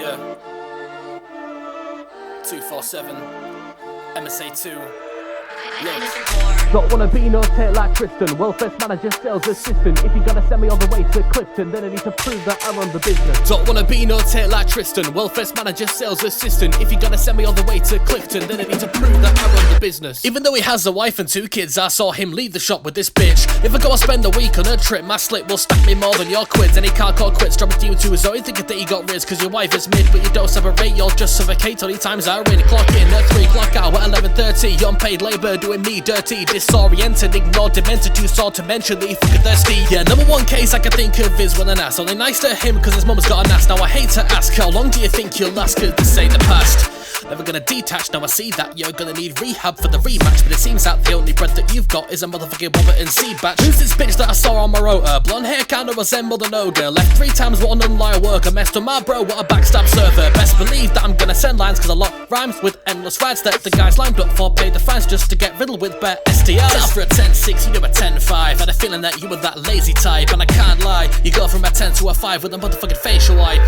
Yeah. 247. MSA2. Don't wanna be no Tate like Tristan, welfare manager, sales assistant. If you're gonna send me all the way to Clifton, then I need to prove that I run the business. Don't wanna be no Tate like Tristan, welfare manager, sales assistant. If you're gonna send me all the way to Clifton, then I need to prove that I run the business. Even though he has a wife and 2 kids, I saw him leave the shop with this bitch. If I go and spend a week on a trip, my slip will stack me more than your quids. And he can't call quits, drop a demon to his own, thinking that he got rizz, cause your wife is mid, but you don't separate, you'll just suffocate. Only times I read, clock in at 3, clock out at 11:30. Unpaid labour doing me dirty, disoriented, ignored, demented, too sore to mention that he fucking thirsty. Yeah, number one case I can think of is when an ass. Only nice to him cause his mum's got an ass. Now I hate to ask, how long do you think you'll last, cause this ain't the past. Never gonna detach, now I see that you're gonna need rehab for the rematch. But it seems that the only bread that you've got is a motherfucking Robert and C batch. Who's this bitch that I saw on my rotor? Blonde hair kinda resembled an ogre. Left 3 times what an unliar worker. Messed with my bro, what a backstab server. Best believe that I'm gonna send lines cause a lot rhymes with endless rides that the guys lined up for. Paid the fines just to get riddled with bare STIs. Now for a 10-6, you do a 10-5. Had a feeling that you were that lazy type, and I can't lie, you go from a 10 to a 5 with a motherfucking facial eye.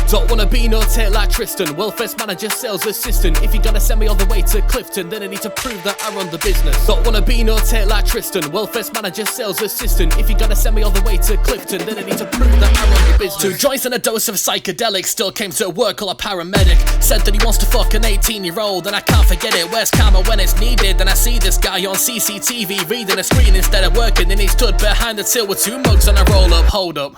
Don't wanna be no Tate like Tristan, welfare manager, sales assistant. If you're gonna send me all the way to Clifton, then I need to prove that I run the business. Don't wanna be no Tate like Tristan, welfare manager, sales assistant. If you're gonna send me all the way to Clifton, then I need to prove that I run the business. 2 joints and a dose of psychedelics, still came to work all a paramedic. Said that he wants to fuck an 18-year-old, and I can't forget it. Where's karma when it's needed? Then I see this guy on CCTV reading a screen instead of working, and he stood behind the till with 2 mugs and a roll-up. Hold up.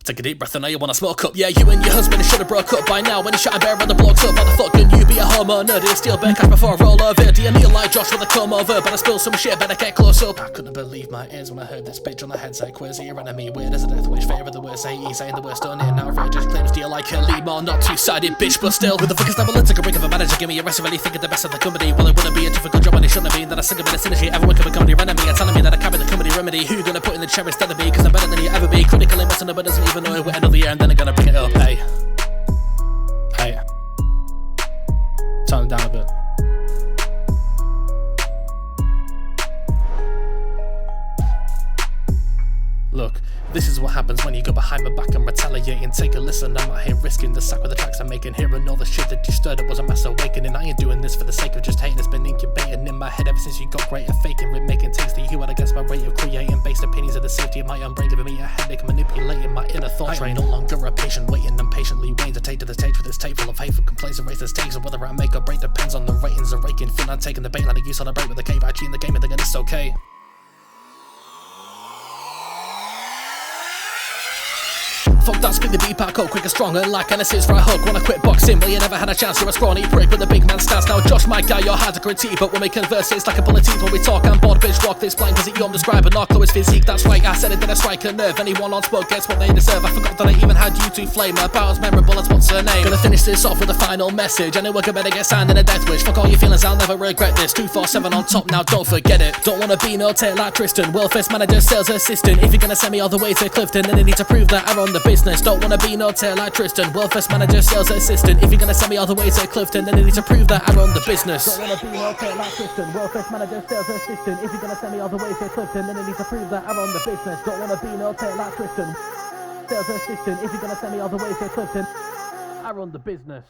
Take a deep breath and now you wanna smoke up. Yeah, you and your husband should have broke up by now. When he shot a bear on the blocks up, how the fuck can you be a homo nerd? Did steal bear cash before I roll over? Do you kneel like Josh with a comb over? But I spilled some shit, better get close up. I couldn't believe my ears when I heard this bitch on the headset quiz. Your enemy, weird as a death wish, fair of the worst, AE saying the worst on it. Now outrageous claims, do you like her lead more? Not two-sided bitch, but still. With the fuckers analytic, a ring of a manager, give me a rest of really thinking the best of the company. Well, it wouldn't be a difficult job when it shouldn't have been. That I sing a bit of synergy, everyone can become your enemy. And telling me that I carry the company remedy. Who gonna put in the chair instead of me? Cause I'm better than you ever be. Critically messing up, but doesn't even know it. We're end of the year and then I'm gonna bring it up. Hey, hey, turn it down a bit. Look, this is what happens when you go behind my back and retaliate and take a listen. I'm out here risking the sack with the tracks I'm making. Hearing all the shit that you stirred up was a mass awakening. I ain't doing this for the sake of just hating. It's been incubating in my head ever since you got great at faking. Making tasty, you had against my rate of creating based opinions of the safety of my own brain, giving me a headache, manipulating my inner thought train. No longer a patient waiting and patiently waiting to take to the stage with this tape full of hateful complaints and raise the stakes. And whether I make or break depends on the ratings. A raking fin, I'm taking the bait like you celebrate with a cave. I cheat in the game and thinking it's okay. Fuck that, spin the beat back up quick and strong and like an assist for a hook. Wanna quit boxing, well you never had a chance. You're a scrawny prick with a big man stance. Now Josh, my guy, you're hard to critique, but when we converse it's like a bullet teeth when we talk. I'm bored, bitch, rock this blind cause it you I'm describing. Narco is physique, that's right, I said it, then I strike a nerve. Anyone on spot gets what they deserve. I forgot that I even had you 2 flame. About as memorable as what's her name. Gonna finish this off with a final message. I know I could better get signed in a death wish. Fuck all your feelings, I'll never regret this. 247 on top now, don't forget it. Don't wanna be no Tate like Tristan, welfare manager, sales assistant. If you're gonna send me all the way to Clifton, then I need to prove that I run the business. Don't wanna be no Tate like Tristan, welfare manager, sales assistant. If you're gonna send me all the way to Clifton, then I need to prove that I run the business. Don't wanna be no Tate like Tristan, welfare manager, sales assistant. If you're gonna send me all the way to Clifton, then I need to prove that I run the business. Don't wanna be no Tate like Tristan, sales assistant. If you're gonna send me all the way to Clifton, I run the business.